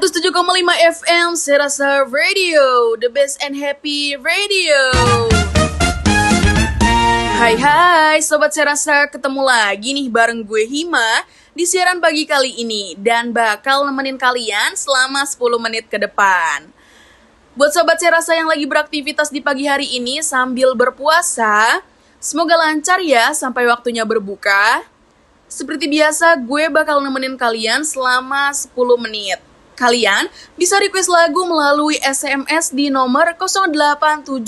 107,5 FM Serasa Radio, the best and happy radio. Hai Sobat Serasa, ketemu lagi nih bareng gue Hima di siaran pagi kali ini dan bakal nemenin kalian selama 10 menit ke depan. Buat Sobat Serasa yang lagi beraktivitas di pagi hari ini sambil berpuasa, semoga lancar ya sampai waktunya berbuka. Seperti biasa, gue bakal nemenin kalian selama 10 menit. Kalian bisa request lagu melalui SMS di nomor 0877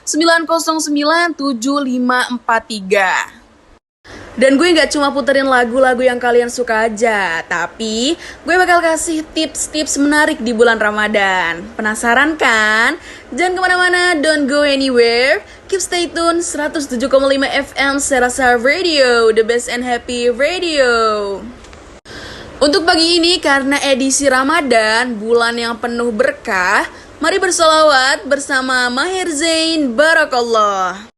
909 7543. Dan gue gak cuma puterin lagu-lagu yang kalian suka aja, tapi gue bakal kasih tips-tips menarik di bulan Ramadan. Penasaran kan? Jangan kemana-mana, don't go anywhere. Keep stay tune 107,5 FM Serasa Radio, the best and happy radio. Untuk pagi ini, karena edisi Ramadan, bulan yang penuh berkah, mari bersolawat bersama Maher Zain Barakallah.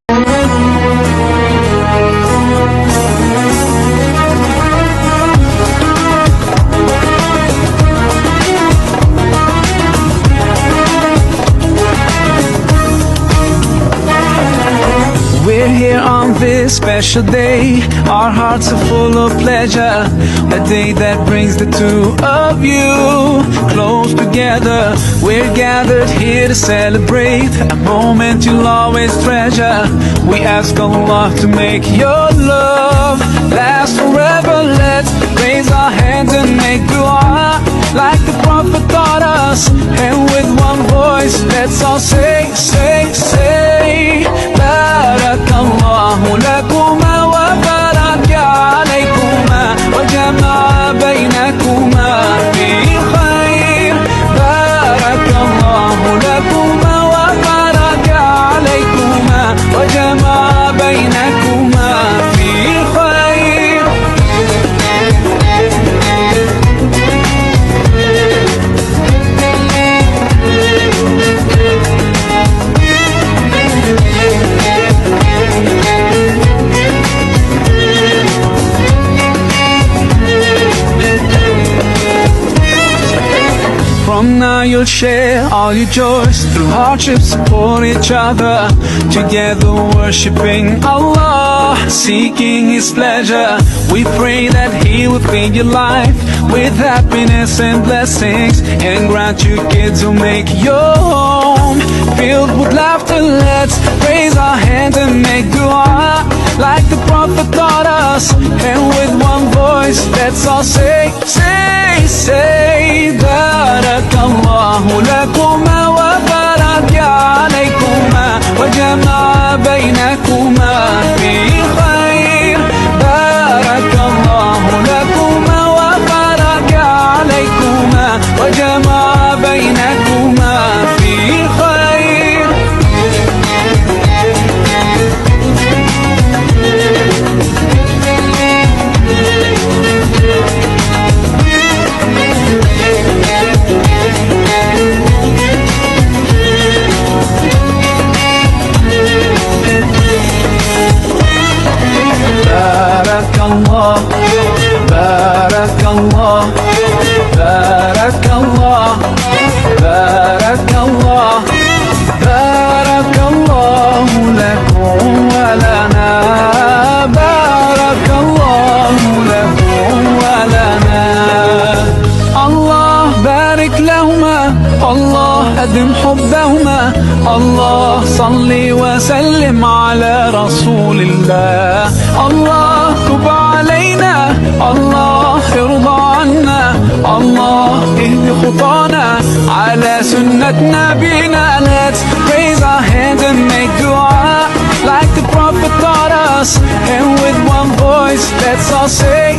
We're here on this special day. Our hearts are full of pleasure. A day that brings the two of you close together. We're gathered here to celebrate a moment you'll always treasure. We ask Allah to make your love last forever. Let's raise our hands and make dua like the Prophet taught us. And with one voice, let's all say, Barakallahu lakuma wa baraka alaykuma wa jama'a bainakuma fi khair. Barakallahu lakuma wa baraka alaykuma wa jama'a bainakuma fi khair. From now you'll share all your joys. Through hardships support each other. Together worshipping Allah, seeking His pleasure. We pray that He will fill your life with happiness and blessings, and grant you kids who make your home filled with laughter. Let's raise our hands and make dua like the Prophet taught us. And with one voice, let's all say, Barakallahu lakuma wa baraka alaykuma wa jama'a bainakuma fi khair. Barakallahu lakuma wa baraka alaykuma wa jama'a bainakuma fi khair. Barakallah, Barakallah, Barakallah, Barakallah, Barakallahu lakum wa lana, Barakallahu lakum wa lana. Allah barik lahuma, Allah adim hubbahuma, Allah salli wa sallim ala rasulillah. Allah tub alayna, Allah irda anna, Allah ihdi khutana ala sunnat nabina. Let's raise our hands and make dua like the Prophet taught us. And with one voice, let's all say,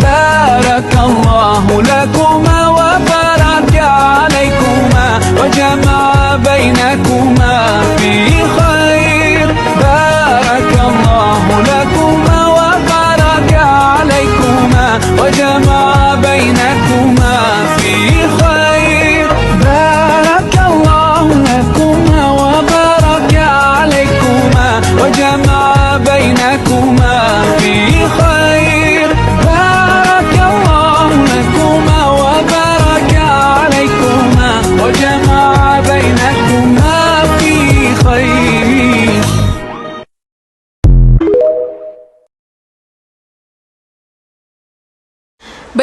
Barakallahu lakuma wa baraka alaykuma wa jama'a bainakuma fi khair. Barakallahu lakuma wa baraka alaykuma wa jama'a bainakuma fi khair. Barakallahu lakuma wa baraka alaykuma wa jama'a bainakuma fi khair. Barakallahu lakum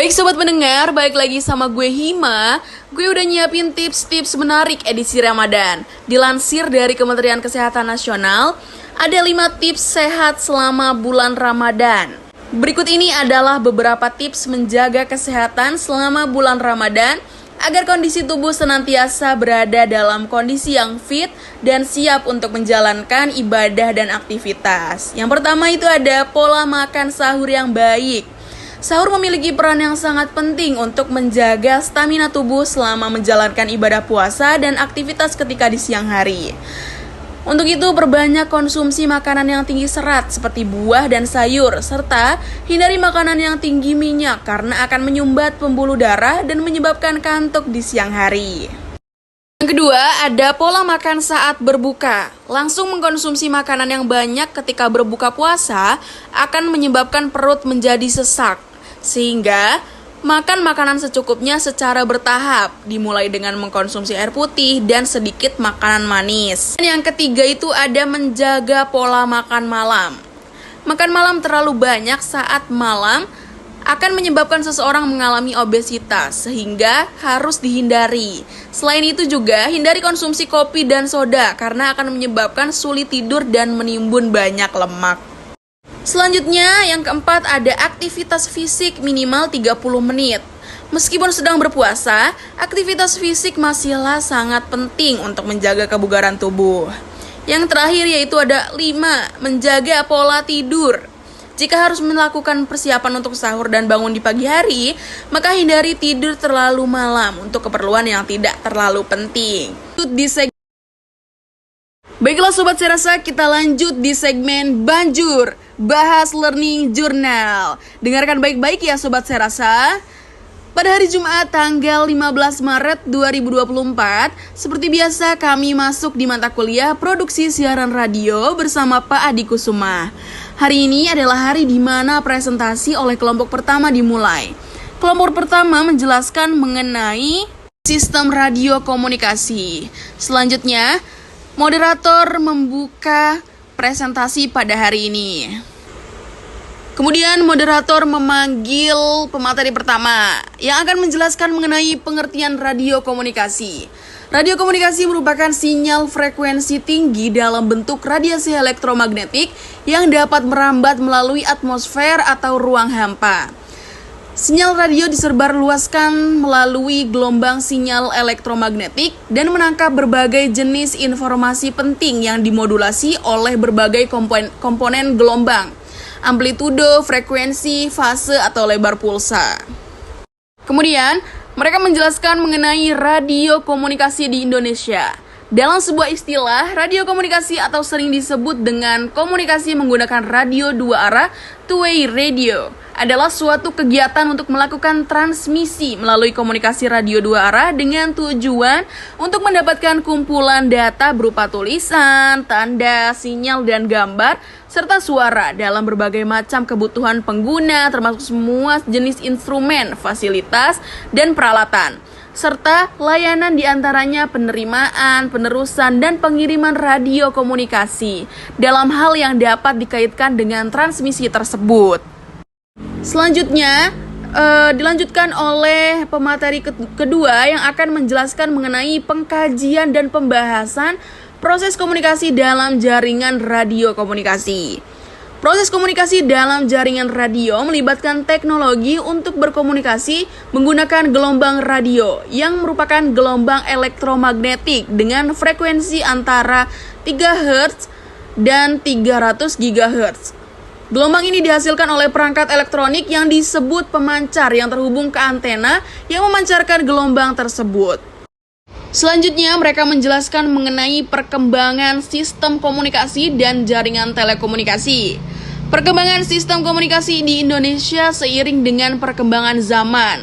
Baik sobat pendengar, balik lagi sama gue Hima. Gue udah nyiapin tips-tips menarik edisi Ramadan. Dilansir dari Kementerian Kesehatan Nasional, ada 5 tips sehat selama bulan Ramadan. Berikut ini adalah beberapa tips menjaga kesehatan selama bulan Ramadan agar kondisi tubuh senantiasa berada dalam kondisi yang fit dan siap untuk menjalankan ibadah dan aktivitas. Yang pertama itu ada pola makan sahur yang baik. Sahur memiliki peran yang sangat penting untuk menjaga stamina tubuh selama menjalankan ibadah puasa dan aktivitas ketika di siang hari. Untuk itu, perbanyak konsumsi makanan yang tinggi serat seperti buah dan sayur, serta hindari makanan yang tinggi minyak karena akan menyumbat pembuluh darah dan menyebabkan kantuk di siang hari. Yang kedua, ada pola makan saat berbuka. Langsung mengkonsumsi makanan yang banyak ketika berbuka puasa akan menyebabkan perut menjadi sesak. Sehingga makan makanan secukupnya secara bertahap, dimulai dengan mengkonsumsi air putih dan sedikit makanan manis. Dan yang ketiga itu ada menjaga pola makan malam. Makan malam terlalu banyak saat malam akan menyebabkan seseorang mengalami obesitas, sehingga harus dihindari. Selain itu juga, hindari konsumsi kopi dan soda karena akan menyebabkan sulit tidur dan menimbun banyak lemak. Selanjutnya, yang keempat ada aktivitas fisik minimal 30 menit. Meskipun sedang berpuasa, aktivitas fisik masihlah sangat penting untuk menjaga kebugaran tubuh. Yang terakhir yaitu ada 5, menjaga pola tidur. Jika harus melakukan persiapan untuk sahur dan bangun di pagi hari, maka hindari tidur terlalu malam untuk keperluan yang tidak terlalu penting. Baiklah sobat Serasa, kita lanjut di segmen Banjur, bahas learning journal. Dengarkan baik-baik ya sobat Serasa. Pada hari Jumat tanggal 15 Maret 2024, seperti biasa kami masuk di mata kuliah produksi siaran radio bersama Pak Adi Kusuma. Hari ini adalah hari di mana presentasi oleh kelompok pertama dimulai. Kelompok pertama menjelaskan mengenai sistem radio komunikasi. Selanjutnya, moderator membuka presentasi pada hari ini. Kemudian moderator memanggil pemateri pertama yang akan menjelaskan mengenai pengertian radio komunikasi. Radio komunikasi merupakan sinyal frekuensi tinggi dalam bentuk radiasi elektromagnetik yang dapat merambat melalui atmosfer atau ruang hampa. Sinyal radio disebarluaskan melalui gelombang sinyal elektromagnetik dan menangkap berbagai jenis informasi penting yang dimodulasi oleh berbagai komponen gelombang, amplitudo, frekuensi, fase, atau lebar pulsa. Kemudian, mereka menjelaskan mengenai radio komunikasi di Indonesia. Dalam sebuah istilah, radio komunikasi atau sering disebut dengan komunikasi menggunakan radio dua arah, two-way radio, adalah suatu kegiatan untuk melakukan transmisi melalui komunikasi radio dua arah dengan tujuan untuk mendapatkan kumpulan data berupa tulisan, tanda, sinyal, dan gambar, serta suara dalam berbagai macam kebutuhan pengguna termasuk semua jenis instrumen, fasilitas, dan peralatan, serta layanan diantaranya penerimaan, penerusan, dan pengiriman radio komunikasi dalam hal yang dapat dikaitkan dengan transmisi tersebut. Selanjutnya, dilanjutkan oleh pemateri kedua yang akan menjelaskan mengenai pengkajian dan pembahasan proses komunikasi dalam jaringan radio komunikasi. Proses komunikasi dalam jaringan radio melibatkan teknologi untuk berkomunikasi menggunakan gelombang radio yang merupakan gelombang elektromagnetik dengan frekuensi antara 3 Hz dan 300 GHz. Gelombang ini dihasilkan oleh perangkat elektronik yang disebut pemancar yang terhubung ke antena yang memancarkan gelombang tersebut. Selanjutnya, mereka menjelaskan mengenai perkembangan sistem komunikasi dan jaringan telekomunikasi. Perkembangan sistem komunikasi di Indonesia seiring dengan perkembangan zaman.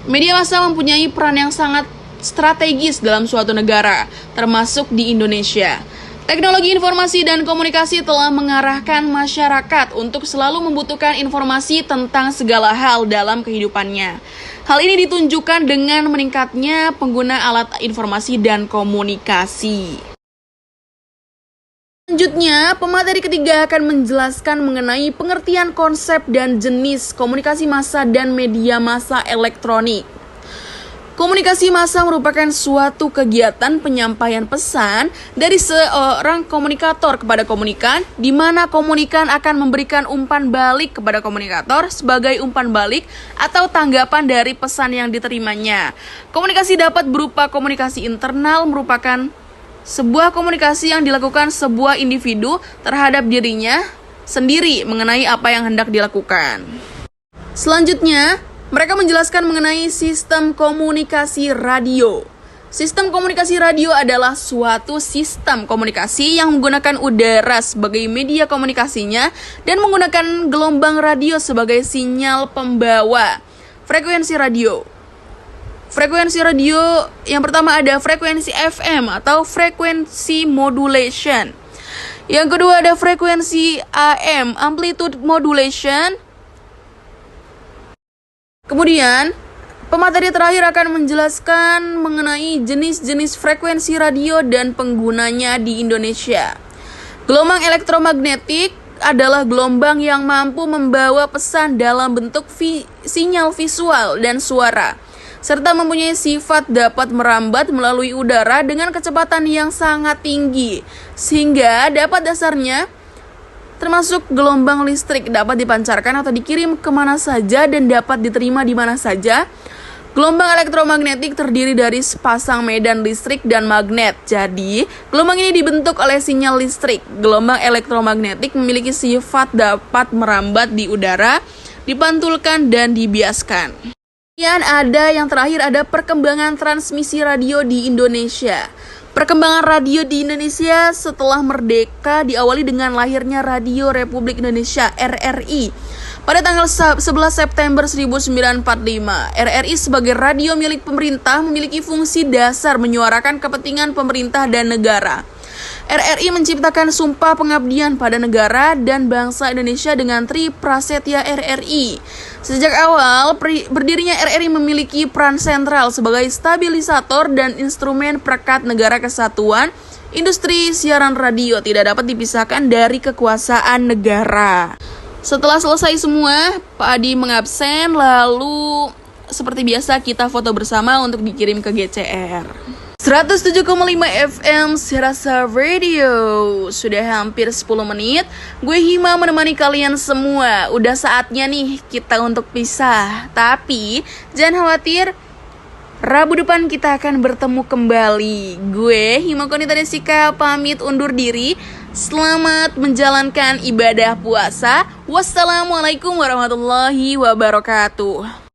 Media massa mempunyai peran yang sangat strategis dalam suatu negara, termasuk di Indonesia. Teknologi informasi dan komunikasi telah mengarahkan masyarakat untuk selalu membutuhkan informasi tentang segala hal dalam kehidupannya. Hal ini ditunjukkan dengan meningkatnya pengguna alat informasi dan komunikasi. Selanjutnya, pemateri ketiga akan menjelaskan mengenai pengertian konsep dan jenis komunikasi massa dan media massa elektronik. Komunikasi massa merupakan suatu kegiatan penyampaian pesan dari seorang komunikator kepada komunikan, di mana komunikan akan memberikan umpan balik kepada komunikator sebagai umpan balik atau tanggapan dari pesan yang diterimanya. Komunikasi dapat berupa komunikasi internal, merupakan sebuah komunikasi yang dilakukan sebuah individu terhadap dirinya sendiri mengenai apa yang hendak dilakukan. Selanjutnya, mereka menjelaskan mengenai sistem komunikasi radio. Sistem komunikasi radio adalah suatu sistem komunikasi yang menggunakan udara sebagai media komunikasinya dan menggunakan gelombang radio sebagai sinyal pembawa. Frekuensi radio. Frekuensi radio yang pertama ada frekuensi FM atau frequency modulation. Yang kedua ada frekuensi AM, amplitude modulation. Kemudian, pemateri terakhir akan menjelaskan mengenai jenis-jenis frekuensi radio dan penggunanya di Indonesia. Gelombang elektromagnetik adalah gelombang yang mampu membawa pesan dalam bentuk sinyal visual dan suara, serta mempunyai sifat dapat merambat melalui udara dengan kecepatan yang sangat tinggi, sehingga dapat dasarnya termasuk gelombang listrik dapat dipancarkan atau dikirim kemana saja dan dapat diterima di mana saja. Gelombang elektromagnetik terdiri dari sepasang medan listrik dan magnet. Jadi, gelombang ini dibentuk oleh sinyal listrik. Gelombang elektromagnetik memiliki sifat dapat merambat di udara, dipantulkan, dan dibiaskan. Kemudian ada yang terakhir, ada perkembangan transmisi radio di Indonesia. Perkembangan radio di Indonesia setelah merdeka diawali dengan lahirnya Radio Republik Indonesia (RRI) pada tanggal 11 September 1945. RRI sebagai radio milik pemerintah memiliki fungsi dasar menyuarakan kepentingan pemerintah dan negara. RRI menciptakan Sumpah Pengabdian pada Negara dan Bangsa Indonesia dengan Tri Prasetya RRI. Sejak awal berdirinya RRI memiliki peran sentral sebagai stabilisator dan instrumen perekat negara kesatuan. Industri siaran radio tidak dapat dipisahkan dari kekuasaan negara. Setelah selesai semua, Pak Adi mengabsen, lalu seperti biasa kita foto bersama untuk dikirim ke GCR. 107,5 FM Serasa Radio. Sudah hampir 10 menit gue Hima menemani kalian semua. Udah saatnya nih kita untuk pisah. Tapi jangan khawatir, Rabu depan kita akan bertemu kembali. Gue Hima Konita Desika pamit undur diri. Selamat menjalankan ibadah puasa. Wassalamualaikum warahmatullahi wabarakatuh.